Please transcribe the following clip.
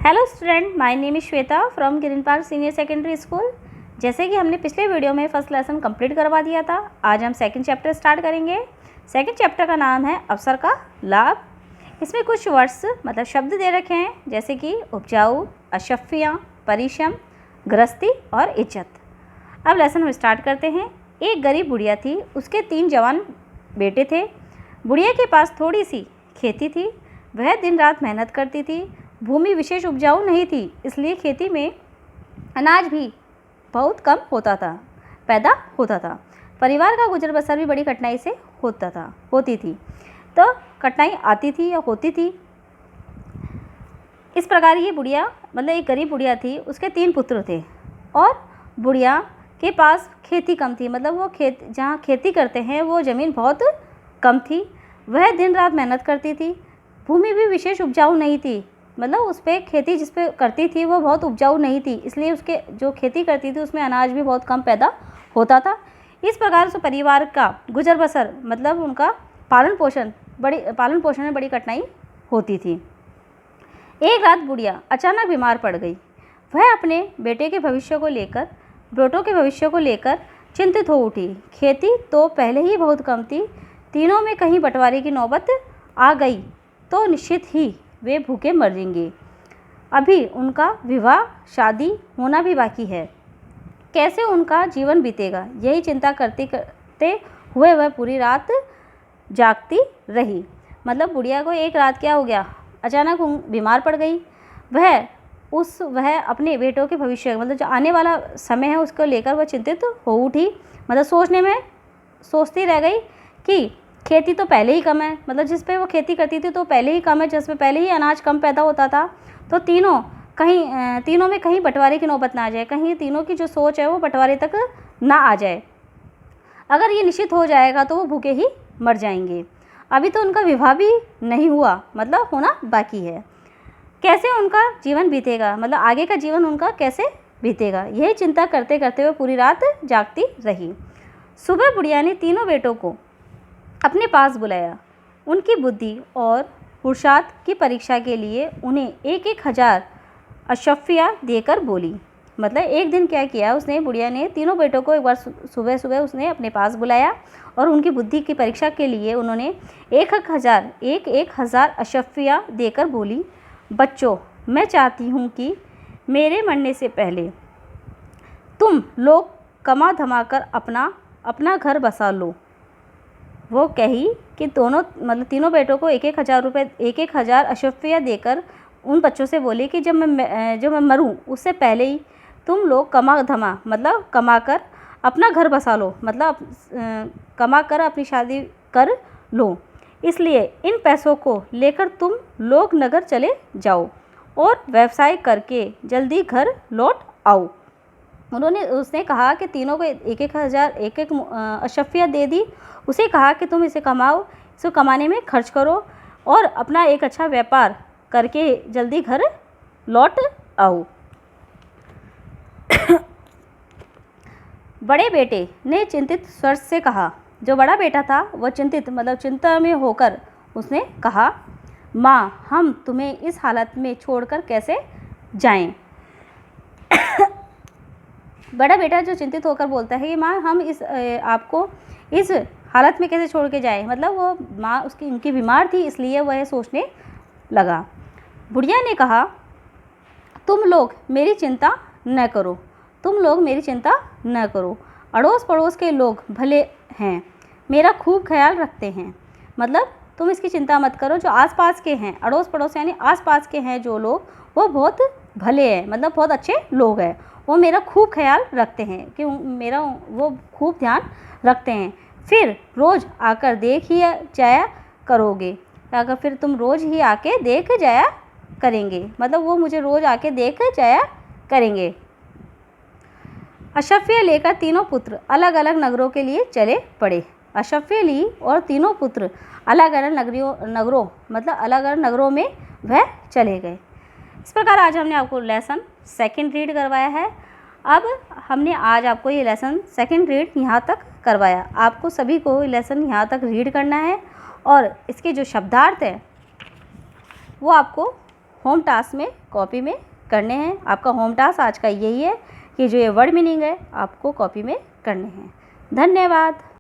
Hello student, my name is Shweta from green park senior secondary school. जैसे कि हमने पिछले वीडियो में फर्स्ट लेसन कंप्लीट करवा दिया था, आज हम सेकंड चैप्टर स्टार्ट करेंगे। सेकंड चैप्टर का नाम है अवसर का लाभ। इसमें कुछ वर्ड्स मतलब शब्द दे रखे हैं, जैसे कि उपजाऊ, अशफ्या, परिश्रम, गृहस्थी और इज्जत। अब लेसन हम स्टार्ट करते हैं। एक गरीब बुढ़िया थी, उसके 3 जवान बेटे थे। बुढ़िया के पास थोड़ी सी खेती थी, वह दिन रात मेहनत करती थी। भूमि विशेष उपजाऊ नहीं थी, इसलिए खेती में अनाज भी बहुत कम पैदा होता था। परिवार का गुजर बसर भी बड़ी कठिनाई से होती थी। तो कठिनाई आती थी या होती थी। इस प्रकार ये बुढ़िया मतलब एक गरीब बुढ़िया थी, उसके 3 पुत्र थे और बुढ़िया के पास खेती कम थी, मतलब वो जहाँ खेती करते हैं वो ज़मीन बहुत कम थी। वह दिन रात मेहनत करती थी। भूमि भी विशेष उपजाऊ नहीं थी, मतलब उस पर खेती जिस पे करती थी वो बहुत उपजाऊ नहीं थी, इसलिए उसके जो खेती करती थी उसमें अनाज भी बहुत कम पैदा होता था। इस प्रकार से परिवार का गुजर बसर मतलब उनका पालन पोषण में बड़ी कठिनाई होती थी। एक रात बुढ़िया अचानक बीमार पड़ गई। वह अपने बेटों के भविष्य को लेकर चिंतित हो उठी। खेती तो पहले ही बहुत कम थी, तीनों में कहीं बंटवारे की नौबत आ गई तो निश्चित ही वे भूखे मर जाएंगे। अभी उनका विवाह शादी होना भी बाकी है, कैसे उनका जीवन बीतेगा, यही चिंता करते करते हुए वह पूरी रात जागती रही। मतलब बुढ़िया को एक रात क्या हो गया, अचानक बीमार पड़ गई। वह अपने बेटों के भविष्य मतलब जो आने वाला समय है उसको लेकर वह चिंतित हो उठी। मतलब सोचती रह गई कि खेती तो पहले ही कम है, मतलब जिस पे वो खेती करती थी तो पहले ही कम है, जिसमें पहले ही अनाज कम पैदा होता था। तो तीनों में कहीं बंटवारे की नौबत ना आ जाए, कहीं तीनों की जो सोच है वो बंटवारे तक ना आ जाए। अगर ये निश्चित हो जाएगा तो वो भूखे ही मर जाएंगे। अभी तो उनका विवाह भी नहीं हुआ, मतलब होना बाकी है। कैसे उनका जीवन बीतेगा, मतलब आगे का जीवन उनका कैसे बीतेगा, यही चिंता करते करते हुए पूरी रात जागती रही। सुबह बुढ़िया ने तीनों बेटों को अपने पास बुलाया। उनकी बुद्धि और पुरुषार्थ की परीक्षा के लिए उन्हें 1,000 अशफ्या देकर बोली। मतलब एक दिन क्या किया उसने, बुढ़िया ने तीनों बेटों को एक बार सुबह उसने अपने पास बुलाया और उनकी बुद्धि की परीक्षा के लिए उन्होंने 1,000 अशफ्या देकर बोली, बच्चों, मैं चाहती हूँ कि मेरे मरने से पहले तुम लोग कमा धमा कर अपना घर बसा लो। वो कही कि तीनों बेटों को 1,000 अशफ्या देकर उन बच्चों से बोली कि जब मैं मरूं उससे पहले ही तुम लोग कमा कर अपना घर बसा लो, मतलब कमा कर अपनी शादी कर लो। इसलिए इन पैसों को लेकर तुम लोग नगर चले जाओ और व्यवसाय करके जल्दी घर लौट आओ। उसने कहा कि तीनों को 1,000 अशफ्या दे दी। उसे कहा कि तुम इसे कमाओ, इसको कमाने में खर्च करो और अपना एक अच्छा व्यापार करके जल्दी घर लौट आओ। बड़े बेटे ने चिंतित स्वर से कहा। जो बड़ा बेटा था वह चिंता में होकर उसने कहा, माँ, हम तुम्हें इस हालत में छोड़कर कैसे जाएं। बड़ा बेटा जो चिंतित होकर बोलता है कि माँ, हम आपको इस हालत में कैसे छोड़ के जाएं। मतलब वो माँ उनकी बीमार थी, इसलिए वह सोचने लगा। बुढ़िया ने कहा, तुम लोग मेरी चिंता न करो। अड़ोस पड़ोस के लोग भले हैं, मेरा खूब ख्याल रखते हैं। मतलब तुम इसकी चिंता मत करो, जो आसपास के हैं, अड़ोस पड़ोस यानी आसपास के हैं जो लोग, वो बहुत भले हैं, मतलब बहुत अच्छे लोग हैं। वो मेरा खूब ख्याल रखते हैं कि वो खूब ध्यान रखते हैं। फिर रोज़ आकर देख ही जाया करोगे, अगर फिर तुम रोज़ ही आके देख जाया करेंगे, मतलब वो मुझे रोज़ आके देख जाया करेंगे। अशफ्या लेकर तीनों पुत्र अलग अलग नगरों के लिए चले पड़े। अशफ्या ली और तीनों पुत्र अलग अलग नगरों में वह चले गए। इस प्रकार आज हमने आपको लेसन सेकंड रीड करवाया है। अब हमने आज आपको ये लेसन सेकंड रीड यहाँ तक करवाया। आपको सभी को लेसन यहाँ तक रीड करना है और इसके जो शब्दार्थ है वो आपको होम टास्क में कॉपी में करने हैं। आपका होम टास्क आज का यही है कि जो ये वर्ड मीनिंग है आपको कॉपी में करने हैं। धन्यवाद।